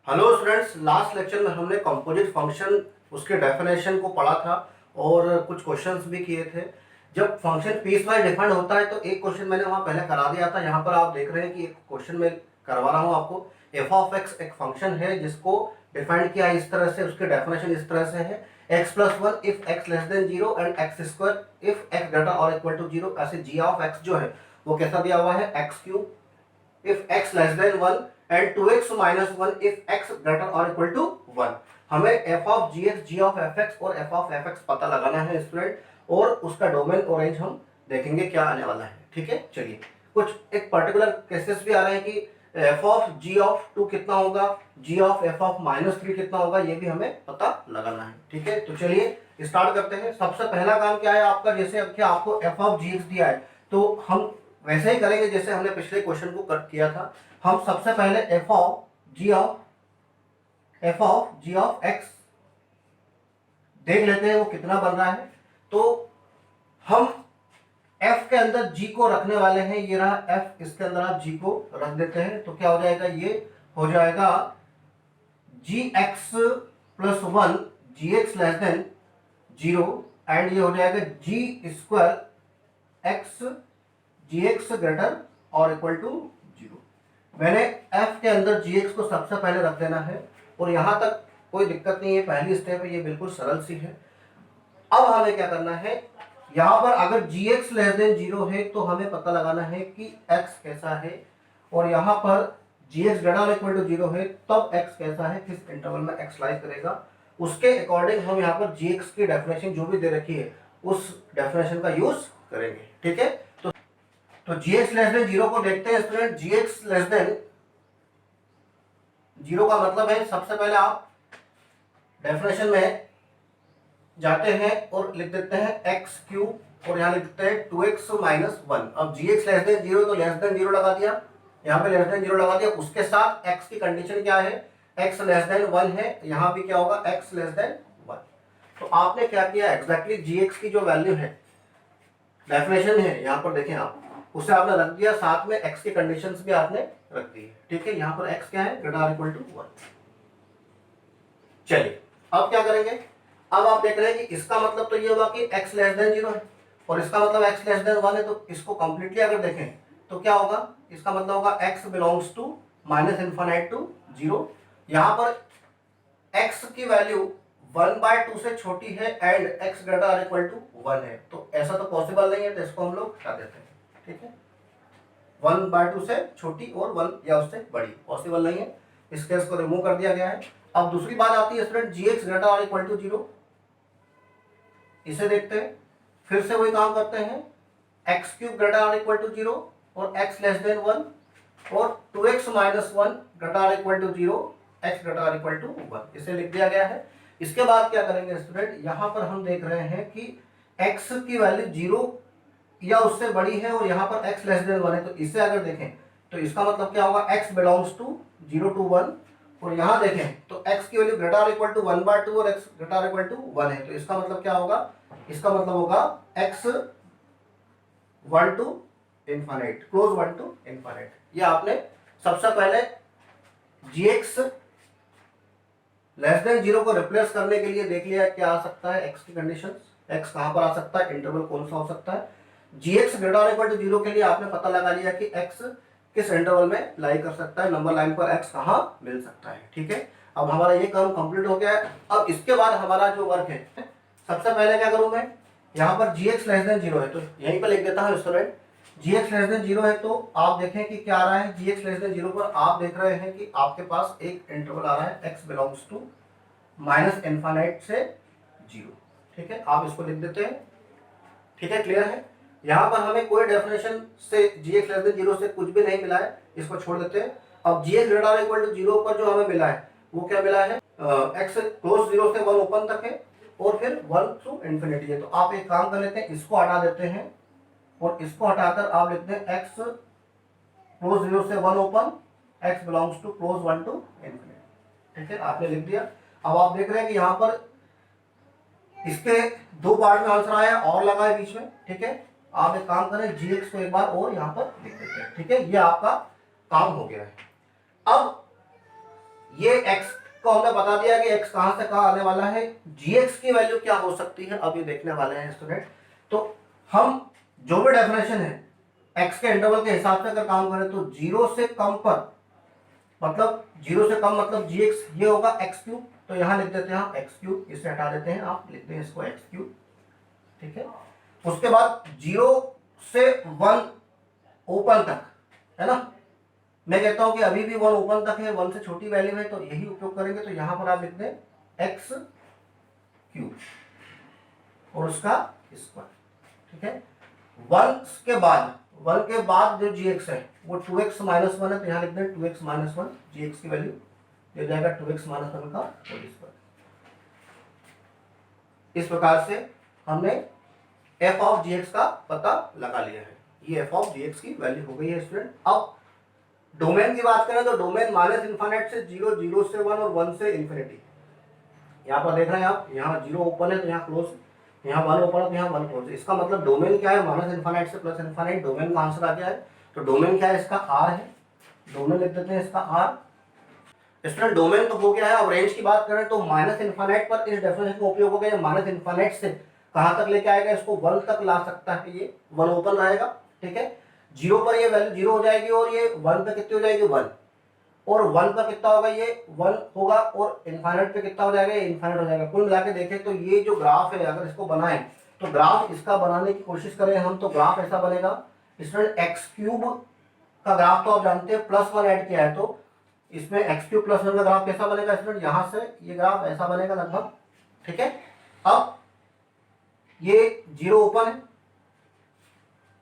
Hello students, last lecture में हमने composite function उसके डेफिनेशन को पढ़ा था और कुछ क्वेश्चंस भी किए थे। जब फंक्शन पीस वाइज डिफाइंड होता है तो एक क्वेश्चन मैंने वहाँ पहले करा दिया था। यहाँ पर आप देख रहे हैं कि एक क्वेश्चन में करवा रहा हूँ आपको। एफ ऑफ एक्स एक फंक्शन है जिसको डिफाइंड किया इस तरह से, उसके डेफिनेशन इस तरह से है x plus one if x less than zero and x square if x greater और इक्वल टू जीरो। ऐसे जी ऑफ एक्स जो है वो कैसा दिया हुआ है, x cube if x less than 1 and 2x minus 1 if x greater or equal to 1। हमें f of gx, g of fx और f of fx पता लगाना है स्टूडेंट, और उसका डोमेन और रेंज हम देखेंगे क्या आने वाला है। ठीक है, चलिए कुछ एक पर्टिकुलर केसेस भी आ रहे हैं कि f of g of 2 कितना होगा, g of f of minus 3 कितना होगा, ये भी हमें पता लगाना है। ठीक है, तो चलिए स्टार्ट करते हैं। सबसे पहला काम क्या है आपका, जैसे अब क्या आपको f of gx दिया है तो हम वैसे ही करेंगे जैसे हमने पिछले क्वेश्चन को कट किया था। हम सबसे पहले f of g of x देख लेते हैं वो कितना बन रहा है। तो हम f के अंदर g को रखने वाले हैं, ये रहा f, इसके अंदर आप g को रख देते हैं तो क्या हो जाएगा, ये हो जाएगा gx plus one gx less than zero and ये हो जाएगा g square x gx greater और इक्वल टू जीरो। मैंने f के अंदर gx को सबसे पहले रख देना है और यहां तक कोई दिक्कत नहीं है, पहली स्टेप है, ये बिल्कुल सरल सी है। अब हमें क्या करना है, यहां पर अगर gx लेस देन जीरो है तो हमें पता लगाना है कि x कैसा है, और यहां पर gx ग्रेटर और इक्वल टू जीरो है तब x कैसा है, किस इंटरवल में x लाइज करेगा, उसके अकॉर्डिंग हम यहाँ पर gx की डेफिनेशन जो भी दे रखी है उस डेफिनेशन का यूज करेंगे। ठीक है, तो gx लेस देन जीरो को देखते हैं student. gx less than zero का मतलब है, सबसे पहले आप डेफिनेशन में जाते हैं और लिख देते हैं एक्स क्यूब और यहाँ लिख देते हैं 2x माइनस वन। अब gx लेस देन जीरो तो लेस देन जीरो लगा दिया, यहाँ पे लेस देन जीरो लगा दिया, उसके साथ x की कंडीशन क्या है, x लेस देन वन है, यहाँ भी क्या होगा, x लेस देन वन। तो आपने क्या किया, एग्जैक्टली gx की जो वैल्यू है, डेफिनेशन है यहाँ पर देखें आप, उसे आपने रख दिया, साथ में x की कंडीशंस भी आपने रख दी है। ठीक है, यहाँ पर x क्या है, ग्रेटर इक्वल टू वन। चलिए अब क्या करेंगे, अब आप देख रहे हैं कि इसका मतलब तो ये होगा कि x लेस देन जीरो है और इसका मतलब x लेस देन वन है, तो इसको कंप्लीटली अगर देखें तो क्या होगा, इसका मतलब होगा x belongs to minus infinite to zero. यहाँ पर x की वैल्यू 1/2 से छोटी है and x greater equal to one है, तो ऐसा तो पॉसिबल नहीं है, तो इसको हम लोग हटा देते हैं। ठीक है, 1/2 से छोटी और 1 या उससे बड़ी पॉसिबल नहीं है, इस केस को रिमूव कर दिया गया है। अब दूसरी बात आती है स्टूडेंट, gx ग्रेटर और इक्वल टू जीरो, इसे देखते हैं, फिर से वही काम करते हैं, x क्यूब ग्रेटर और इक्वल टू जीरो और x लेस देन वन और 2x minus one greater equal to zero, x greater equal to one, इसे लिख दिया गया है। इसके बाद क्या करेंगे स्टूडेंट, यहां पर हम देख रहे हैं कि x की वैल्यू जीरो या उससे बड़ी है और यहाँ पर x लेस देन वन है, तो इसे अगर देखें तो इसका मतलब क्या होगा, x belongs to zero to one, और यहाँ देखें तो x की वैल्यू ग्रेटर इक्वल टू 1/2 और x greater equal to one है, तो इसका मतलब क्या होगा, इसका मतलब होगा x one two infinite, close one to infinite. ये आपने सबसे पहले gx लेस देन जीरो को रिप्लेस करने के लिए देख लिया क्या आ सकता है, x की कंडीशन, x कहां पर आ सकता है, इंटरवल कौन सा हो सकता है। gx greater equal to zero के लिए आपने पता लगा लिया कि x किस इंटरवल में लाई कर सकता है, नंबर लाइन पर x कहां मिल सकता है। ठीक है, अब हमारा ये काम कंप्लीट हो गया है। अब इसके बाद हमारा जो वर्क है, सबसे पहले क्या करूं मैं, यहाँ पर gx लेस देन जीरो है तो यहीं पर लिख देता हूं student, gx less than zero है तो आप देखें कि क्या आ रहा है, gx लेस देन जीरो पर आप देख रहे हैं कि आपके पास एक इंटरवल आ रहा है x belongs to minus infinite से जीरो। ठीक है, आप इसको लिख देते हैं। ठीक है, क्लियर है। यहाँ पर हमें कोई डेफिनेशन से gx लेस देन जीरो से कुछ भी नहीं मिला है, इसको छोड़ देते हैं। अब gx greater equal to zero पर जो हमें मिला है वो क्या मिला है, x क्लोज जीरो से वन ओपन तक है और फिर वन टू इन्फिनिटी है, तो आप एक काम कर लेते हैं, इसको हटा देते हैं और इसको हटाकर आप लिखते हैं x क्लोज जीरो से one open, x belongs to close one to infinity. ठीक है, आपने लिख दिया। अब आप देख रहे हैं कि यहाँ पर इसके दो पार्ट में आंसर आया और लगा है बीच में। ठीक है, आप एक काम करें, gx को एक बार और यहाँ पर लिख देते हैं। ठीक है, ये आपका काम हो गया है। अब ये x को हमने बता दिया कि x कहां से कहां आने वाला है, gx की वैल्यू क्या हो सकती है अब ये देखने वाले हैं स्टूडेंट। तो हम जो भी डेफिनेशन है x के इंटरवल के हिसाब से अगर काम करें तो 0 से कम पर, मतलब 0 से कम मतलब gx ये होगा x क्यूब, तो यहां लिख देते हैं हम x क्यूब, इसे हटा देते हैं, आप लिखते हैं इसको x क्यूब, ठीक है। उसके बाद 0 से 1 ओपन तक, है ना, मैं कहता हूं कि अभी भी 1 ओपन तक है, 1 से छोटी वैल्यू है तो यही उपयोग करेंगे, तो यहां पर आप लिख दें एक्स क्यूब और उसका स्क्वायर, ठीक है। 1 के बाद जो gx है वो 2x माइनस 1 है, तो यहां लिख दें 2x माइनस 1, gx की वैल्यू दे जाएगा 2x माइनस 1 का होल स्क्वायर। इस प्रकार से हमने f ऑफ gx का पता लगा लिया है, ये f ऑफ gx की वैल्यू हो गई है स्टूडेंट। अब डोमेन की बात करें तो डोमेन माइनस इन्फिनिट से 0, 0 से 1 और 1 से इन्फिनिटी। यहाँ पर देख रहे हैं आप, यहाँ 0 ओपन है तो यहाँ क्लोज, यहाँ 1 ओपन है तो यहाँ 1 क्लोज। इसका मतलब डोमेन क्या है, माइनस इन्फिनिट से प्लस इन्फिनिट, डोमेन का आंसर आ गया है। तो डोमेन क्या है इसका, R है, डोमेन लिख देते हैं इसका R। स्टूडेंट डोमेन तो हो गया है। अब रेंज की बात करें तो माइनस इन्फिनिट पर इस डेफिनेशन का उपयोग हो गया, माइनस इन्फिनिट से कहां तक लेके आएगा, इसको 1 तक ला सकता है, ये 1 ओपन रहेगा, ठीक है। 0 पर ये वैल्यू 0 हो जाएगी और ये 1 पे कितनी हो जाएगी 1, और 1 पर कितना होगा, ये 1 होगा, और इनफाइनाइट पे कितना हो जाएगा, ये इनफाइनाइट हो जाएगा। कुल मिला के देखें तो ये जो ग्राफ है अगर इसको बनाएं तो ग्राफ इसका बनाने की कोशिश करें हम तो ग्राफ ऐसा बनेगा स्टूडेंट, एक्स क्यूब का ग्राफ तो आप जानते हैं, +1 ऐड किया है तो इसमें एक्स क्यूब +1 का ग्राफ कैसा बनेगा स्टूडेंट, यहां से ये ग्राफ ऐसा बनेगा लगभग, ठीक है। अब ये 0 ओपन है,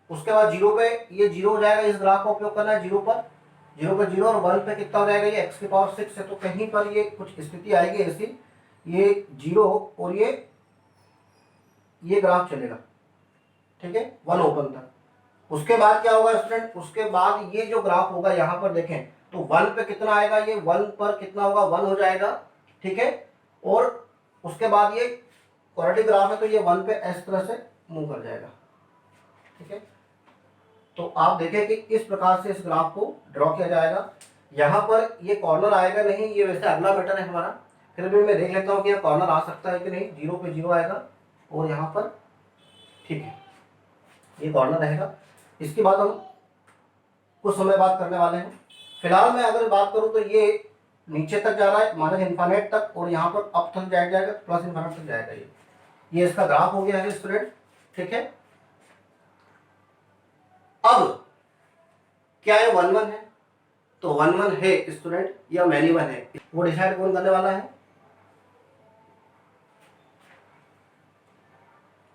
उसके बाद 0 पे ये 0 हो जाएगा, इस ग्राफ का उपयोग करना है 0 पर, 0 पे 0 और 1 पे कितना हो जाएगा, ये x की पावर 6 है, तो कहीं पर ये कुछ स्थिति आएगी ऐसी, ये 0 और ये ग्राफ चलेगा, ठीक है, 1 ओपन तक। उसके बाद क्या होगा स्टूडेंट, उसके बाद ये जो ग्राफ होगा यहाँ पर देखें तो 1 पे कितना आएगा, ये 1 पर कितना होगा, 1 हो जाएगा, ठीक है। और उसके बाद ये क्वाड्रेटिक ग्राफ है तो ये 1 पे इस तरह से मूव कर जाएगा, ठीक है। तो आप देखें कि इस प्रकार से इस ग्राफ को ड्रॉ किया जाएगा। यहाँ पर ये कॉर्नर आएगा नहीं, ये वैसे अगला मैटर है हमारा, फिर भी मैं देख लेता हूँ कि यहाँ कॉर्नर आ सकता है कि नहीं। 0 पे 0 आएगा और यहाँ पर, ठीक है, ये कॉर्नर रहेगा। इसके बाद हम कुछ समय बात करने वाले हैं। फिलहाल मैं अगर बात करूँ तो ये नीचे तक जा रहा है माइनस इन्फिनिट तक, और यहाँ पर अप तक जाएगा प्लस इन्फिनिट तक जाएगा। ये इसका ग्राफ हो गया है स्टूडेंट, ठीक है। अब क्या है 1 1 है, तो 1 1 है स्टूडेंट या मैनी 1 है, वो डिसाइड कौन करने वाला है,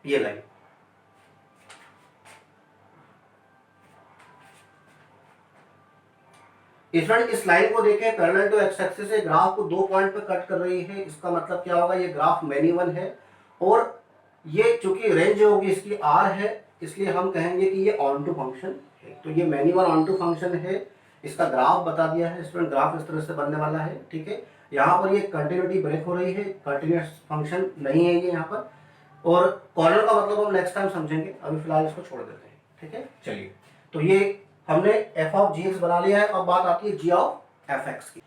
ये लाइन। स्टूडेंट इस लाइन को देखें, पैरेलल टू एक्स एक्सिस है, ग्राफ को 2 पॉइंट पे कट कर रही है, इसका मतलब क्या होगा, ये ग्राफ मैनी 1 है, और ये चूंकि रेंज होगी इसकी R है, इसलिए हम कहेंगे कि ये ऑन टू फंक्शन है। तो ये मैनी 1 ऑन टू फंक्शन है, इसका ग्राफ बता दिया है स्टूडेंट, ग्राफ इस तरह से बनने वाला है, ठीक है। यहाँ पर ये कंटिन्यूटी ब्रेक हो रही है, कंटिन्यूस फंक्शन नहीं है ये यहाँ पर, और कॉर्नर का मतलब हम नेक्स्ट टाइम समझेंगे, अभी फिलहाल इसको छोड़ देते हैं, ठीक है। चलिए, तो ये हमने f ऑफ gx बना लिया है। अब बात आती है g ऑफ fx की।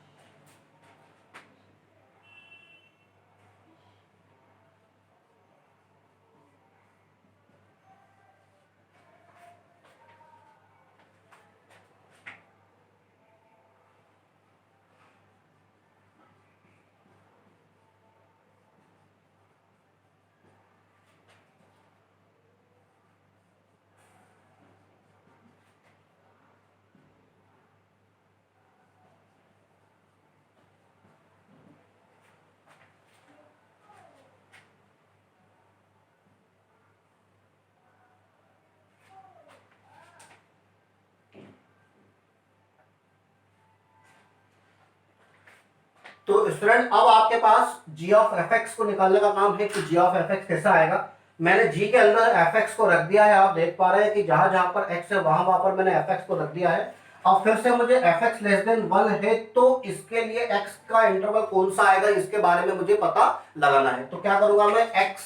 तो स्टूडेंट अब आपके पास g ऑफ fx को निकालने का काम है कि g ऑफ fx कैसा आएगा। मैंने g के अंदर fx को रख दिया है, आप देख पा रहे हैं कि जहां जहां पर x है वहां पर मैंने fx को रख दिया है। अब फिर से मुझे fx लेस देन 1 है तो इसके लिए x का इंटरवल कौन सा आएगा इसके बारे में मुझे पता लगाना है। तो क्या करूंगा मैं, x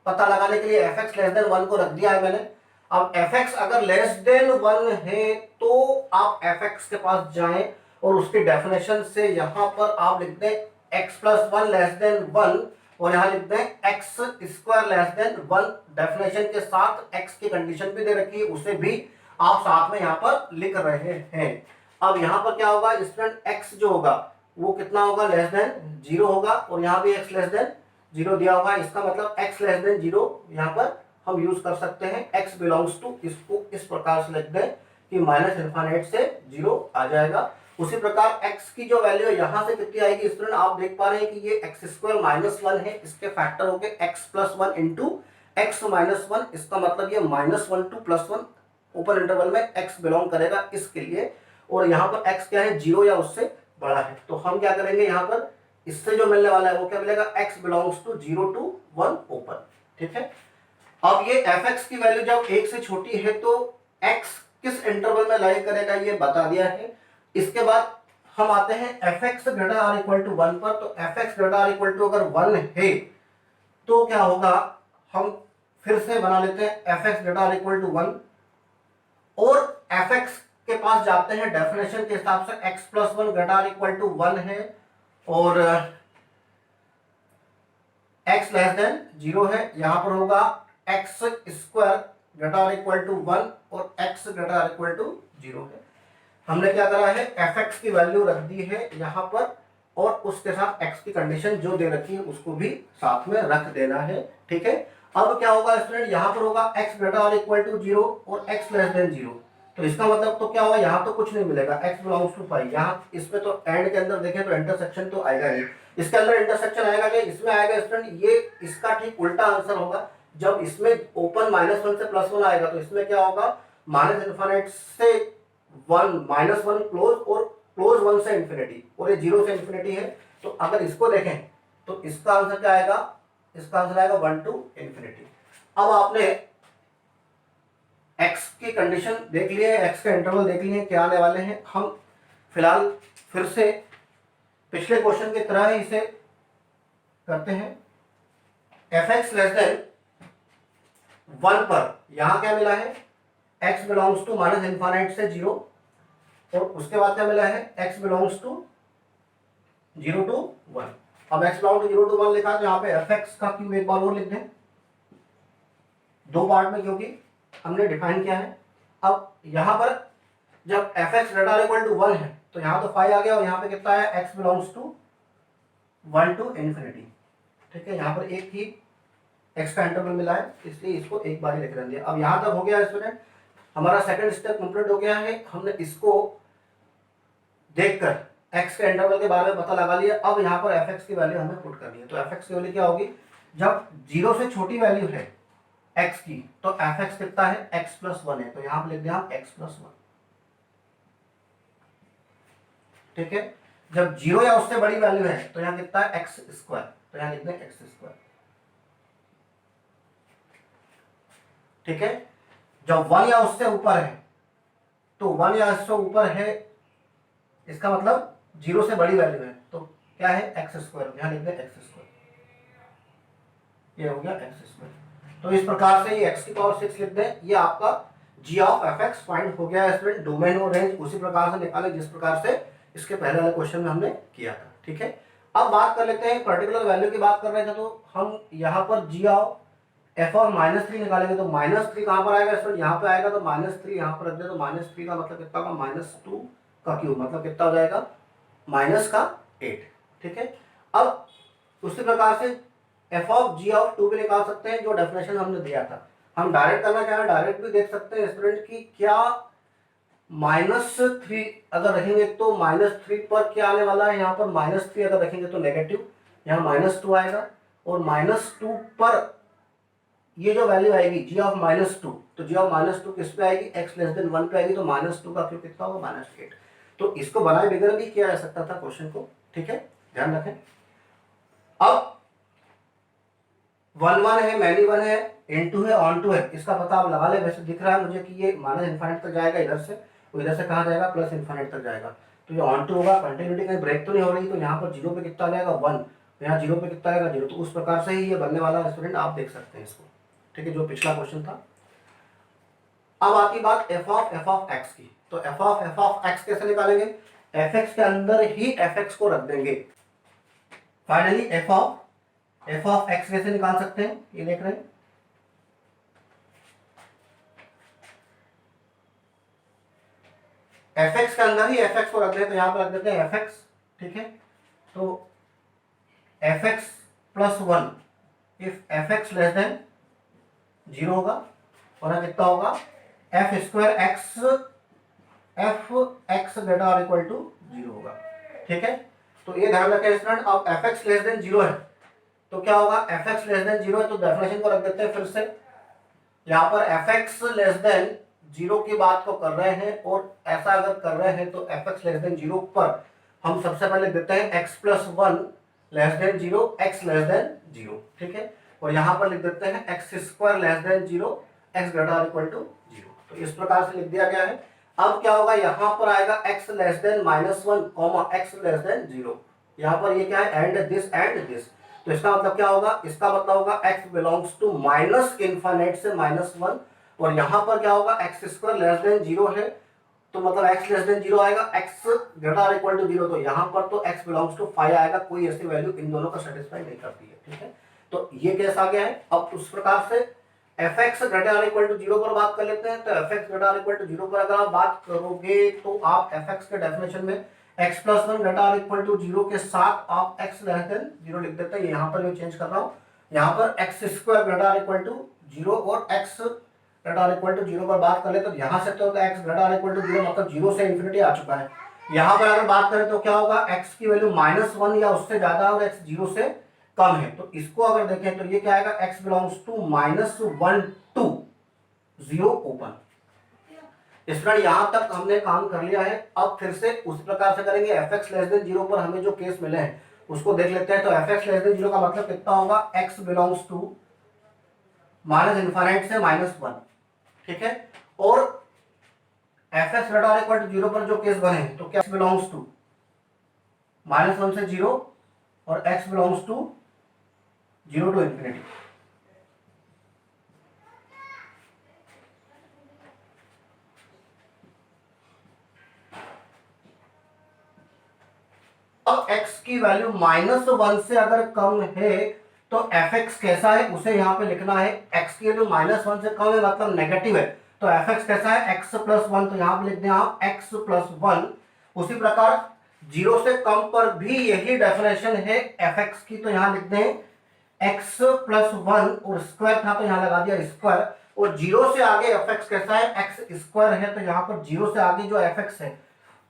पता लगाने के लिए fx लेस देन 1 को रख दिया है मैंने। अब fx अगर लेस देन 1 है तो आप fx के पास जाएं और उसकी डेफिनेशन से यहाँ पर आप लिख दें x+1 <1 और यहाँ लिख दें x² <1। डेफिनेशन के साथ x की कंडीशन भी दे रखी है, उसे भी आप साथ में यहाँ पर लिख रहे हैं। अब यहाँ पर क्या होगा स्टूडेंट, x जो होगा वो कितना होगा, <0 होगा, और यहाँ भी x <0 दिया होगा। इसका मतलब x <0 यहाँ पर हम यूज कर सकते हैं। x बिलोंग्स टू, इसको इस प्रकार से लिख दें कि -∞ से 0 आ जाएगा। उसी प्रकार x की जो वैल्यू है यहाँ से कितनी आएगी स्टूडेंट, आप देख पा रहे हैं कि ये x² -1 है, इसके फैक्टर हो गए x+1 इंटू x -1। इसका मतलब ये -1 to +1 ऊपर इंटरवल में x बिलोंग करेगा इसके लिए, और यहाँ पर x क्या है, 0 या उससे बड़ा है। तो हम क्या करेंगे यहाँ पर, इससे जो मिलने वाला है वो क्या मिलेगा, x belongs to 0 to 1 open. ठीक है, अब ये fx की वैल्यू जब 1 से छोटी है तो x किस इंटरवल में लाई करेगा ये बता दिया है। इसके बाद हम आते हैं fx ≥ 1 पर। तो fx ≥ अगर 1 है तो क्या होगा, हम फिर से बना लेते हैं fx ≥ 1 और fx के पास जाते हैं डेफिनेशन के हिसाब से x+1 ≥ 1 है और x <0 है। यहां पर होगा x² ≥ 1 और x ≥ 0 है। हमने क्या करा है, fx की वैल्यू रख दी है यहां पर और उसके साथ x की कंडीशन जो दे रखी है उसको भी साथ में रख देना है। ठीक है, अब क्या होगा स्टूडेंट, यहां पर होगा x ≥ 0 और x <0। तो इसका मतलब तो क्या होगा, यहाँ तो कुछ नहीं मिलेगा, x बिलोंग्स टू पाई। यहाँ इसमें तो एंड के अंदर देखें तो इंटरसेक्शन तो आएगा नहीं, इसके अंदर इंटरसेक्शन आएगा क्या, इसमें आएगा स्टूडेंट। ये इसका ठीक उल्टा आंसर होगा। जब इसमें ओपन -1 से +1 आएगा तो इसमें क्या होगा, -∞ से 1 -1 क्लोज और क्लोज 1 से इंफिनिटी, और ये 0 से इंफिनिटी है। तो अगर इसको देखें तो इसका आंसर क्या आएगा, इसका आंसर आएगा 1 to ∞। अब आपने x की कंडीशन देख लिए, x का इंटरवल देख लिए क्या आने वाले हैं। हम फिलहाल फिर से पिछले क्वेश्चन की तरह ही इसे करते हैं। fx <1 पर यहां क्या मिला है, x बिलोंग्स टू -∞ से 0 और उसके बाद क्या मिला है, x बिलोंग्स टू 0 to 1। अब x बिलोंग टू 0 to 1 लिखा तो यहाँ पे fx का क्यों एक बार और लिख दें, दो पार्ट में क्योंकि हमने डिफाइन किया है। अब यहां पर जब fx ≥ 1 है तो यहां तो 5 आ गया और यहां पे कितना है, x बिलोंग्स टू 1 to ∞। ठीक है, यहां पर एक ही x का इंटरवल मिला है इसलिए इसको एक बार ही लिख दिया। अब यहां तक हो गया स्टूडेंट, हमारा सेकंड स्टेप कंप्लीट हो गया है। हमने इसको देखकर x के इंटरवल के बारे में पता लगा लिया। अब यहाँ पर fx की वैल्यू हमें पुट करनी है। तो fx की वैल्यू क्या होगी, जब 0 से छोटी वैल्यू है x की तो fx कितना है, x+1 है, तो यहाँ पर लिख दिया x+1। ठीक है, जब 0 या उससे बड़ी वैल्यू है तो यहाँ कितना है, x², तो यहाँ लिख दें x²। ठीक है, जब 1 या उससे ऊपर है तो 1 या उससे ऊपर है, इसका मतलब 0 से बड़ी वैल्यू है तो क्या है, x², यहाँ लिख दें x²। ये हो गया x²। तो इस प्रकार से ये x की पावर 6 लिख दें। ये आपका g ऑफ fx फाइंड हो गया स्टूडेंट। डोमेन और रेंज उसी प्रकार से निकाले जिस प्रकार से इसके पहले वाले क्वेश्चन में हमने किया था। ठीक है, अब बात कर लेते हैं पर्टिकुलर वैल्यू की बात कर रहे थे तो हम यहाँ पर g ऑफ f और -3 निकालेंगे। तो -3 कहाँ पर आएगा स्टूडेंट, यहाँ पे आएगा। तो -3 यहाँ पर रख दे तो -3 का मतलब कितना होगा, -2 का क्यूब, मतलब कितना हो जाएगा, -8। ठीक है, अब उसी प्रकार से f ऑफ g ऑफ 2 भी निकाल सकते हैं जो डेफिनेशन हमने दिया था। हम डायरेक्ट करना चाहें डायरेक्ट भी देख सकते हैं स्टूडेंट की, क्या -3 अगर रखेंगे तो -3 पर क्या आने वाला है, यहाँ पर -3 अगर रखेंगे तो नेगेटिव, यहाँ -2 आएगा और -2 पर ये जो वैल्यू आएगी g ऑफ -2, तो g ऑफ -2 किस पे आएगी, x <1 पे आएगी। तो -2 का क्यूब कितना होगा, -8। तो इसको बनाए बगैर भी किया जा सकता था क्वेश्चन को। ठीक है, ध्यान रखें। अब 1 1 है, मैनी 1 है, इनटू है, ऑन टू है, इसका पता आप लगा ले। वैसे दिख रहा है मुझे कि ये -∞ तक जाएगा इधर से, तो इधर से कहाँ जाएगा, +∞ तक जाएगा। तो ये ऑन टू होगा, कंटिन्यूटी कहीं ब्रेक तो नहीं हो रही। तो यहाँ पर 0 पे कितना आ जाएगा, 1, यहाँ 0 पे कितना आएगा, 0। तो उस प्रकार से ही ये बनने वाला है स्टूडेंट, आप देख सकते हैं इसको। ठीक है, जो पिछला क्वेश्चन था। अब आती बात f ऑफ x की। तो f ऑफ x कैसे निकालेंगे, एफ एक्स के अंदर ही एफ एक्स को रख देंगे। फाइनली एफ ऑफ एक्स कैसे निकाल सकते हैं, ये देख रहे हैं, एफ एक्स के अंदर ही एफ एक्स को रख देते हैं, तो यहां पर रख देते हैं एफ एक्स, ठीक है। तो f x plus one, if F x less than 0 होगा, और यहाँ कितना होगा, F square x, F x greater और इक्वल टू 0 होगा, ठीक है। तो ये ध्यान रखें स्टूडेंट, अब एफ एक्स लेस देन 0 है तो क्या होगा, एफ एक्स लेस देन 0 है तो डेफिनेशन को रख देते हैं फिर से। यहाँ पर एफ एक्स लेस देन 0 की बात को कर रहे हैं, और ऐसा अगर कर रहे हैं तो एफ एक्स लेस देन 0 पर हम सबसे पहले देते हैं x plus one less than 0, x less than 0, ठीक है। और यहाँ पर लिख देते हैं x square less than 0, x greater equal to 0। तो इस प्रकार से लिख दिया गया है। अब क्या होगा, यहाँ पर आएगा x less then -1 comma x less than 0। यहाँ पर ये क्या है, एंड दिस। तो इसका मतलब क्या होगा, इसका मतलब होगा x belongs to minus infinite से -1, और यहाँ पर क्या होगा, एक्स स्क्वायर लेस देन 0 है तो मतलब x लेस देन 0 आएगा, x ग्रेटर इक्वल टू 0, तो यहाँ पर तो x बिलोंग्स टू 5 आएगा। कोई ऐसी वैल्यू इन दोनों को सेटिस्फाई नहीं करती है, ठीक है। तो ये केस आ गया है। अब उस प्रकार से f x greater equal to 0 पर बात कर लेते हैं। तो f x greater equal to 0 पर अगर आप बात करोगे तो आप एफ एक्स के डेफिनेशन में x plus one greater equal to 0 के साथ आप x लेस देन 0 लिख देते हैं। यहाँ पर मैं चेंज कर रहा हूँ, यहाँ पर x square greater equal to 0 और x ग्रेटर इक्वल टू 0 पर बात कर ले तो यहाँ से तो x ग्रेटर इक्वल टू 0 मतलब 0 से इंफिनिटी आ चुका है। यहाँ पर अगर बात करें तो क्या होगा, x की वैल्यू -1 या उससे ज्यादा और x 0 से कम है। तो इसको अगर देखें तो ये क्या आएगा, x belongs to -1 to 0 open. इस प्रकार यहां तक हमने काम कर लिया है। अब फिर से उसी प्रकार से करेंगे। एफ एक्स लेस देन 0 पर हमें जो केस मिले हैं उसको देख लेते हैं। तो एफ एक्स लेस देन 0 का मतलब कितना होगा, x belongs to minus infinite से -1, ठीक है। और f x greater equal to 0 पर जो केस बने तो क्या बिलोंग्स टू -1 से 0 और x belongs to 0 to infinity. अब x की वैल्यू -1 से अगर कम है तो एफ एक्स कैसा है उसे यहाँ पे लिखना है। x की वैल्यू -1 से कम है मतलब नेगेटिव है, तो एफ एक्स कैसा है, x प्लस 1, तो यहाँ पे लिख दें आप x प्लस 1। उसी प्रकार 0 से कम पर भी यही डेफिनेशन है एफ एक्स की, तो यहाँ लिख दें x प्लस 1 और स्क्वायर था तो यहाँ लगा दिया स्क्वायर। और 0 से आगे एफ एक्स कैसा है, x स्क्वायर है, तो यहाँ पर 0 से आगे जो एफ एक्स है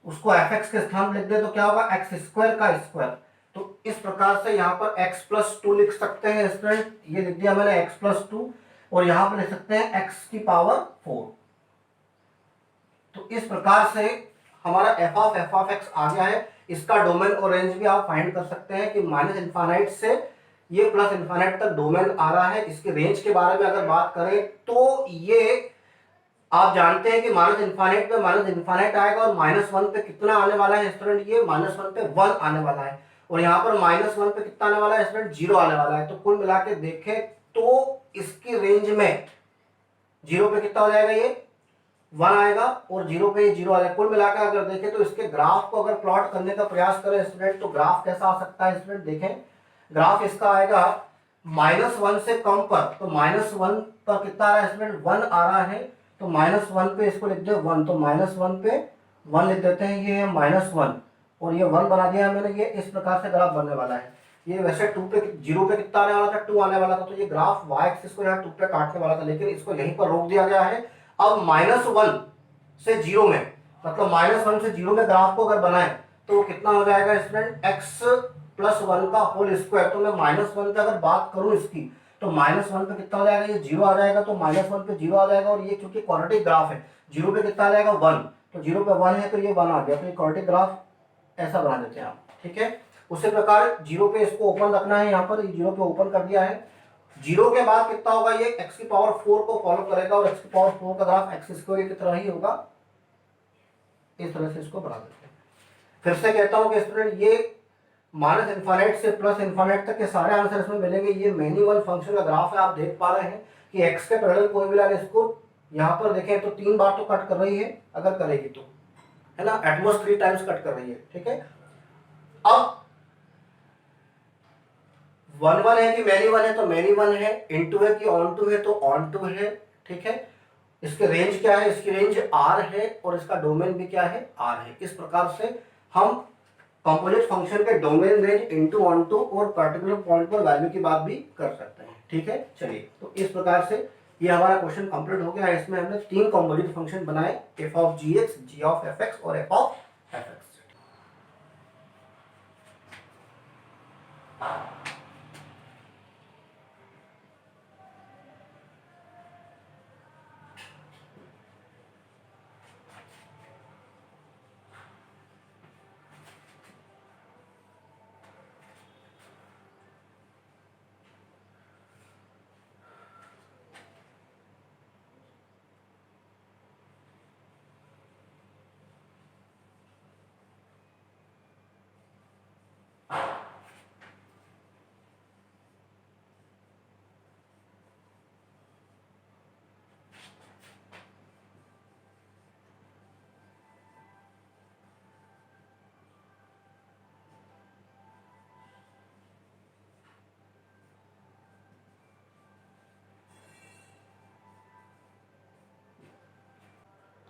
उसको एफ एक्स के स्थान लिख दे तो क्या होगा, एक्स स्क्वायर का स्क्वायर। तो इस प्रकार से यहाँ पर x प्लस 2 लिख सकते हैं स्टूडेंट, ये लिख दिया मैंने x प्लस 2, और यहाँ पर लिख सकते हैं x की पावर 4। तो इस प्रकार से हमारा f ऑफ x आ गया है। इसका डोमेन और रेंज भी आप फाइंड कर सकते हैं कि माइनस इनफाइनाइट से ये प्लस इनफाइनाइट तक डोमेन आ रहा है। इसके रेंज के बारे में अगर बात करें तो ये आप जानते हैं कि माइनस इनफाइनाइट पे माइनस इनफाइनाइट आएगा, और -1 पे कितना आने वाला है स्टूडेंट, ये -1 पे 1 आने वाला है, और यहाँ पर -1 पे कितना आने वाला है स्टूडेंट, 0 आने वाला है। तो कुल मिला के देखें तो इसकी रेंज में 0 पे कितना हो जाएगा, ये 1 आएगा, और 0 पे 0 आ जाएगा। कुल मिलाकर अगर देखें तो इसके ग्राफ को अगर प्लॉट करने का प्रयास करें स्टूडेंट तो ग्राफ कैसा आ सकता है स्टूडेंट, देखें ग्राफ इसका आएगा -1 से कम पर, तो -1 पर कितना आ रहा है स्टूडेंट, 1 आ रहा है, तो -1 पे इसको लिख दे 1, तो -1 पे 1 लिख देते हैं, ये है -1 और ये 1 बना दिया है मैंने। ये इस प्रकार से ग्राफ बनने वाला है। ये वैसे 2 पे 0 पे कितना आने वाला था, 2 आने वाला था, तो ये ग्राफ y एक्सिस को यहाँ 2 पे काटने वाला था, लेकिन इसको यहीं पर रोक दिया गया है। अब -1 से 0 में मतलब -1 से 0 में ग्राफ को अगर बनाए तो वो कितना हो जाएगा स्टूडेंट, x प्लस 1 का होल स्क्वायर। तो मैं -1 पे अगर बात करूं इसकी तो -1 पे कितना हो जाएगा, ये 0 आ जाएगा, तो -1 पे 0 आ जाएगा, और ये क्योंकि क्वाड्रेटिक ग्राफ है 0 पे कितना आ जाएगा 1, तो 0 पे 1 है तो ये 1 आ गया, तो ये क्वाड्रेटिक ग्राफ ऐसा बना देते हैं आप, ठीक है। उसी प्रकार 0 पे इसको ओपन रखना है, यहाँ पर 0 पे ओपन कर दिया है। 0 के बाद कितना होगा, ये x की पावर 4 को फॉलो करेगा, और x की पावर 4 का ग्राफ एक्स स्क्वायर की तरह ही होगा। इस तरह से इसको बना देते हैं। फिर से कहता हूं कि स्टूडेंट ये माइनस इनफाइनाइट से प्लस इनफाइनाइट तक के सारे आंसर इसमें मिलेंगे। ये मेनी वन फंक्शन का ग्राफ है, आप देख पा रहे हैं कि x के पैरेलल कोई भी लाइन इसको यहाँ पर देखें तो 3 बार तो कट कर रही है अगर करेगी तो, है ना, एटमोस्ट 3 टाइम्स कट कर रही है, ठीक है। अब 1 1 है कि मैनी 1 है, तो मैनी 1 है, इनटू है कि ऑन टू है, तो ऑन टू है, ठीक है। इसके रेंज क्या है, इसकी रेंज R है और इसका डोमेन भी क्या है, R है। इस प्रकार से हम कंपोजिट फंक्शन के domain, range, into, onto और पर्टिकुलर पॉइंट पर वैल्यू की बात भी कर सकते हैं, ठीक है। चलिए, तो इस प्रकार से ये हमारा क्वेश्चन कंप्लीट हो गया है। इसमें हमने 3 कंपोजिट फंक्शन बनाए, f of gx, g of fx और f ऑफ fx।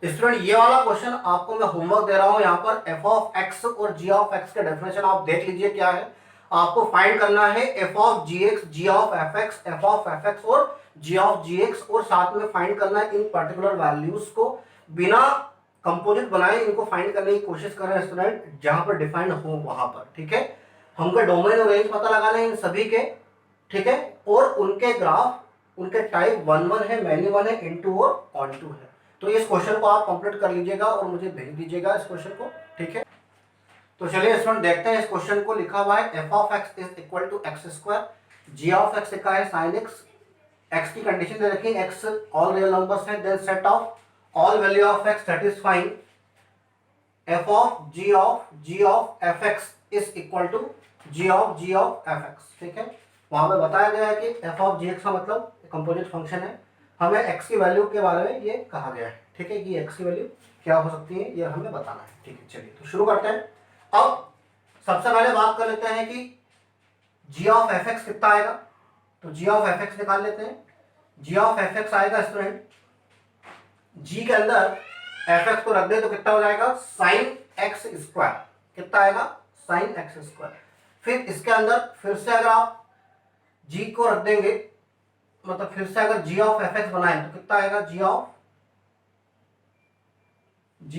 स्टूडेंट, ये वाला क्वेश्चन आपको मैं होमवर्क दे रहा हूं। यहाँ पर f ऑफ x और g ऑफ x के डेफिनेशन आप देख लीजिए क्या है। आपको फाइंड करना है f of gx, g of fx, f of fx और g ऑफ gx, और साथ में फाइंड करना है इन पर्टिकुलर वैल्यूज को बिना कंपोजिट बनाए इनको फाइंड करने की कोशिश कर रहे हैं स्टूडेंट, जहां पर डिफाइंड हो वहां पर, ठीक है। हमको डोमेन और रेंज पता लगाना है इन सभी के, ठीक है, और उनके ग्राफ, उनके टाइप 1 1 है, मैनी 1 है, इनटू और ऑन टू है। तो इस क्वेश्चन को आप कंप्लीट कर लीजिएगा और मुझे भेज दीजिएगा इस क्वेश्चन को, ठीक है। तो चलिए स्टूडेंट देखते हैं इस क्वेश्चन को। लिखा हुआ है f of x is equal to x square, g of x लिखा है sin x, x की कंडीशन दे रखी है x ऑल रियल नंबर्स है, then set of all value of x satisfying f of g of fx is equal to g of fx, ठीक है। वहां पे बताया गया है कि f ऑफ gx का मतलब कंपोजिट फंक्शन है, हमें x की वैल्यू के बारे में ये कहा गया है, ठीक है, कि x की वैल्यू क्या हो सकती है ये हमें बताना है, ठीक है। चलिए तो शुरू करते हैं। अब सबसे पहले बात कर लेते हैं कि g ऑफ fx कितना आएगा, तो g ऑफ fx निकाल लेते हैं। g ऑफ fx आएगा स्टूडेंट, g के अंदर fx को रख दे तो कितना हो जाएगा, साइन एक्स स्क्वायर, कितना आएगा, साइन एक्स स्क्वायर। फिर इसके अंदर फिर से अगर आप g को रख देंगे, मतलब फिर से अगर g ऑफ fx बनाए तो कितना आएगा, g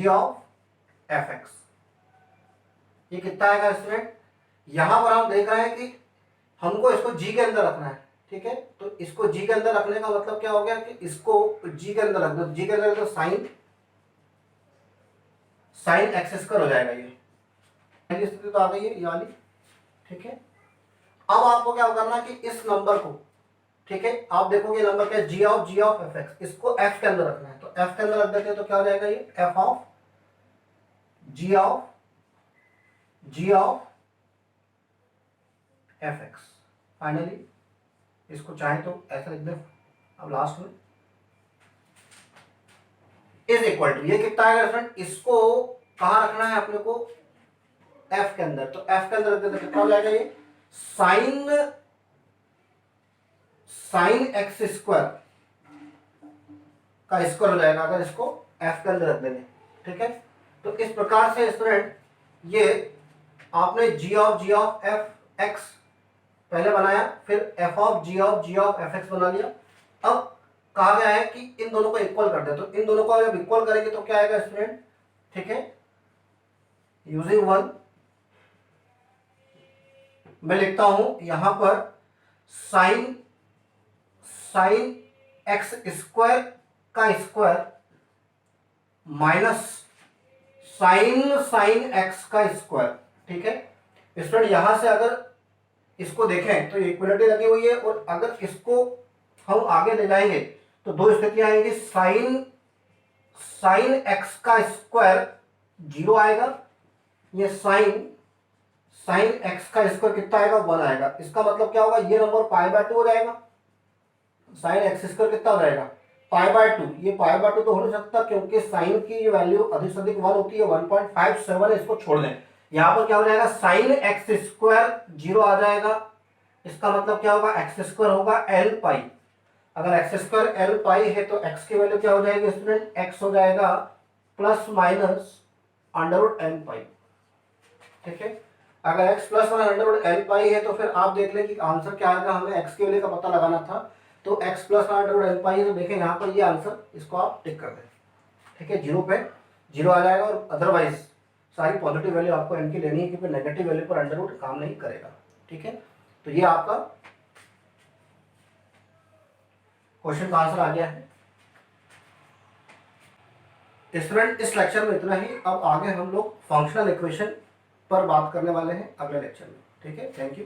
ऑफ fx, ये कितना आएगा स्टूडेंट। यहां पर हम देख रहे हैं कि हमको इसको g के अंदर रखना है, ठीक है। तो इसको g के अंदर रखने का मतलब क्या हो गया कि इसको g के अंदर रख दो, g के अंदर तो साइन एक्स स्क्वायर हो जाएगा, ये स्थिति तो आ गई है ये वाली, ठीक है। अब आपको क्या करना है कि इस नंबर को, ठीक है, आप देखोगे नंबर क्या है, g ऑफ fx, इसको f के अंदर रखना है, तो f के अंदर रख देते हैं तो क्या हो जाएगा, ये f of g of fx। Finally इसको चाहे तो ऐसा लिख दे, अब लास्ट में इज इक्वल टू, ये कितना आएगा फ्रेंड, इसको कहां रखना है अपने को, f के अंदर, तो f के अंदर रख देते तो कितना हो जाएगा, ये साइन एक्स स्क्वायर का स्क्वायर हो जाएगा अगर इसको f के अंदर रख देंगे, ठीक है। तो इस प्रकार से स्टूडेंट ये आपने g ऑफ f x पहले बनाया, फिर f of g of f x बना लिया। अब कहा गया है कि इन दोनों को इक्वल कर दे, तो इन दोनों को जब इक्वल करेंगे तो क्या आएगा स्टूडेंट, ठीक है, यूजिंग 1 मैं लिखता हूं यहां पर साइन एक्स स्क्वायर का स्क्वायर माइनस साइन एक्स का स्क्वायर, ठीक है। स्टूडेंट यहां से अगर इसको देखें तो इक्वलिटी लगी हुई है, और अगर इसको हम आगे ले जाएंगे तो दो स्थितियां आएंगी, साइन एक्स का स्क्वायर 0 आएगा, ये साइन एक्स का स्क्वायर कितना आएगा, 1 आएगा। इसका मतलब क्या होगा, ये नंबर पाई बाय 2 हो जाएगा, साइन एक्स स्क्वायर कितना हो जाएगा, π/2, ये π/2 तो हो नहीं सकता क्योंकि साइन की वैल्यू अधिक से अधिक 1 होती है, 1.57 है, इसको छोड़ दें। यहाँ पर क्या हो जाएगा, साइन एक्स स्क्वायर 0 आ जाएगा, इसका मतलब क्या होगा, एक्स स्क्वायर होगा एल पाई। अगर एक्स स्क्वायर एल पाई है तो एक्स की वैल्यू क्या हो जाएगी स्टूडेंट, एक्स हो जाएगा plus minus under L pi. ठीक है, अगर x plus one under L pi है तो फिर आप देख लें कि आंसर क्या आएगा, हमें x की वैल्यू का पता लगाना था, तो x plus one under L pi है, तो देखें यहाँ पर ये आंसर, इसको आप टिक कर दें। ठीक है, 0 पे 0 आ जाएगा, और अदरवाइज सारी पॉजिटिव वैल्यू आपको n की लेनी है क्योंकि नेगेटिव वैल्यू पर अंडर रूट काम नहीं करेगा। ठीक है, तो ये आपका क्वेश्चन का आंसर आ गया है। स्टूडेंट इस लेक्चर में इतना ही, अब आगे हम लोग फंक्शनल इक्वेशन पर बात करने वाले हैं अगले लेक्चर में। ठीक है, थैंक यू।